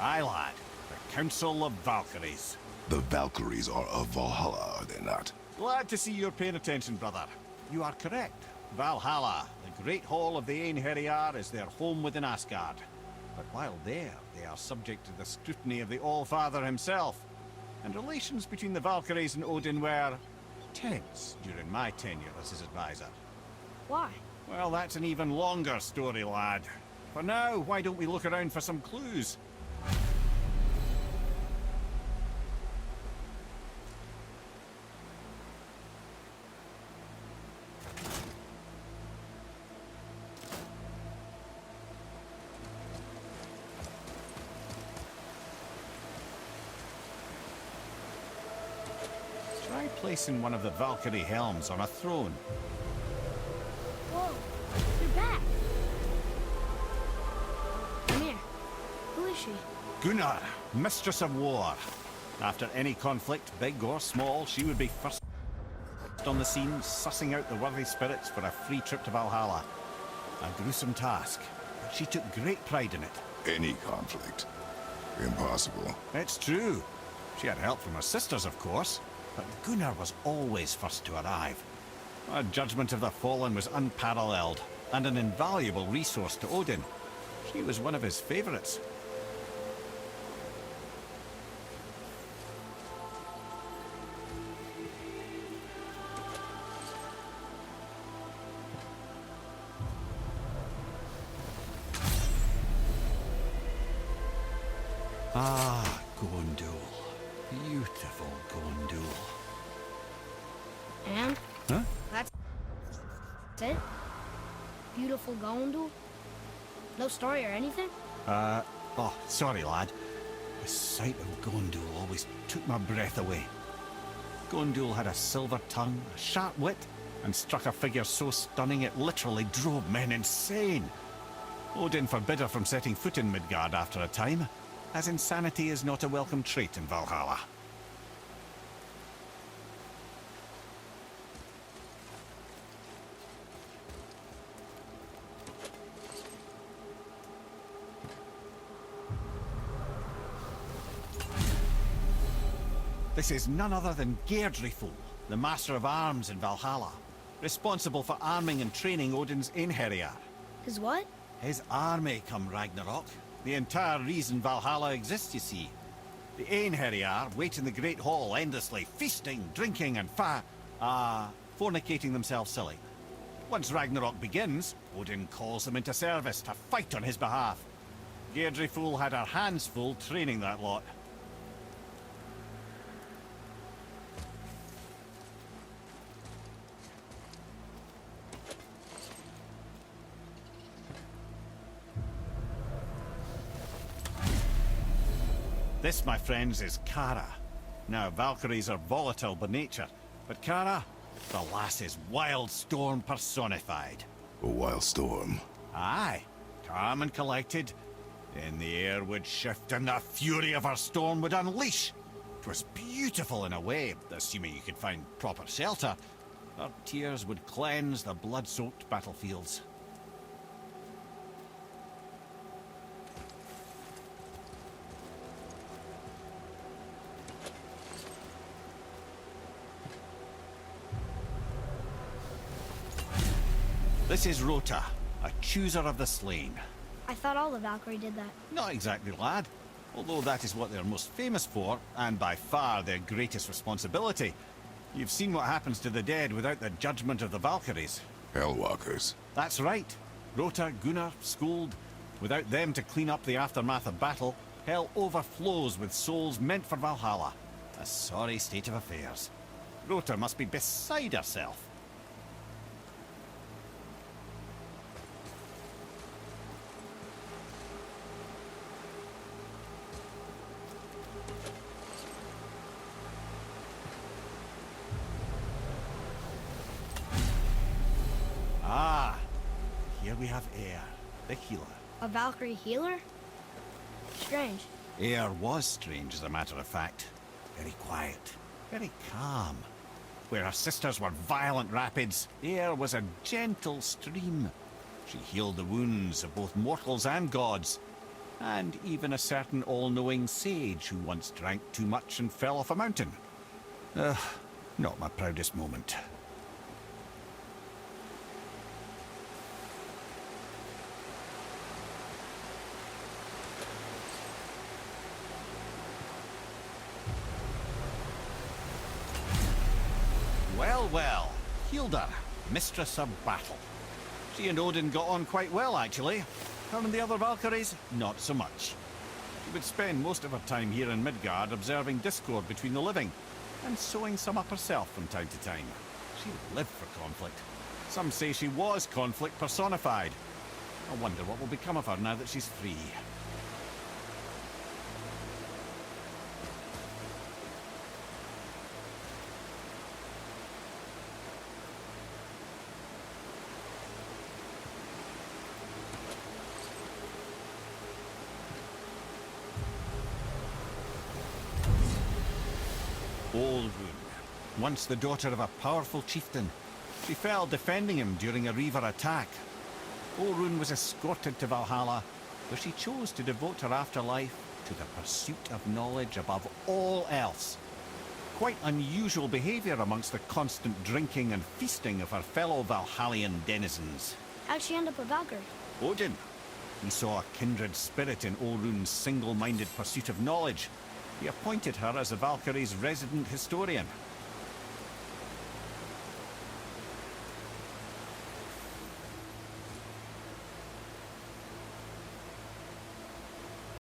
Aye, lad. The Council of Valkyries. The Valkyries are of Valhalla, are they not? Glad to see you're paying attention, brother. You are correct. Valhalla, the great hall of the Einherjar, is their home within Asgard. But while there, they are subject to the scrutiny of the All-Father himself. And relations between the Valkyries and Odin were tense during my tenure as his advisor. Why? Well, that's an even longer story, lad. For now, why don't we look around for some clues? Try placing one of the Valkyrie helms on a throne. Whoa, you're back. Come here. Who is she? Gunnar, Mistress of War. After any conflict, big or small, she would be first on the scene, sussing out the worthy spirits for a free trip to Valhalla. A gruesome task, but she took great pride in it. Any conflict. Impossible. It's true. She had help from her sisters, of course, but Gunnar was always first to arrive. Her judgment of the fallen was unparalleled, and an invaluable resource to Odin. She was one of his favorites. Ah, Gondul. Beautiful Gondul. And? Huh? That's it? Beautiful Gondul? No story or anything? Oh, sorry, lad. The sight of Gondul always took my breath away. Gondul had a silver tongue, a sharp wit, and struck a figure so stunning it literally drove men insane. Odin forbid her from setting foot in Midgard after a time, as insanity is not a welcome trait in Valhalla. This is none other than Geirdriful, the Master of Arms in Valhalla, responsible for arming and training Odin's Einherjar. His what? His army come Ragnarok. The entire reason Valhalla exists, you see. The Einherjar wait in the Great Hall endlessly, feasting, drinking, and fornicating themselves silly. Once Ragnarok begins, Odin calls them into service to fight on his behalf. Geirdriful had her hands full training that lot. This, my friends, is Kara. Now, Valkyries are volatile by nature, but Kara, the lass is wild storm personified. A wild storm. Aye, calm and collected. Then the air would shift and the fury of her storm would unleash. 'Twas beautiful in a way, assuming you could find proper shelter. Her tears would cleanse the blood-soaked battlefields. This is Rota, a chooser of the slain. I thought all the Valkyrie did that. Not exactly, lad. Although that is what they're most famous for, and by far their greatest responsibility. You've seen what happens to the dead without the judgment of the Valkyries. Hellwalkers. That's right. Rota, Gunnar, Skuld. Without them to clean up the aftermath of battle, hell overflows with souls meant for Valhalla. A sorry state of affairs. Rota must be beside herself. Ah, here we have Air, the healer. A Valkyrie healer? Strange. Air was strange, as a matter of fact. Very quiet, very calm. Where her sisters were violent rapids, Air was a gentle stream. She healed the wounds of both mortals and gods. and even a certain all-knowing sage who once drank too much and fell off a mountain. Not my proudest moment. Well, well, Hilda, mistress of battle. She and Odin got on quite well, actually. Her and the other Valkyries, not so much. She would spend most of her time here in Midgard observing discord between the living, and sewing some up herself from time to time. She lived for conflict. Some say she was conflict personified. I wonder what will become of her now that she's free. Olrun, once the daughter of a powerful chieftain. She fell defending him during a Reaver attack. Olrun was escorted to Valhalla, where she chose to devote her afterlife to the pursuit of knowledge above all else. Quite unusual behavior amongst the constant drinking and feasting of her fellow Valhallian denizens. How'd she end up a Valkyrie? Odin. He saw a kindred spirit in Olrun's single-minded pursuit of knowledge. He appointed her as the Valkyrie's resident historian.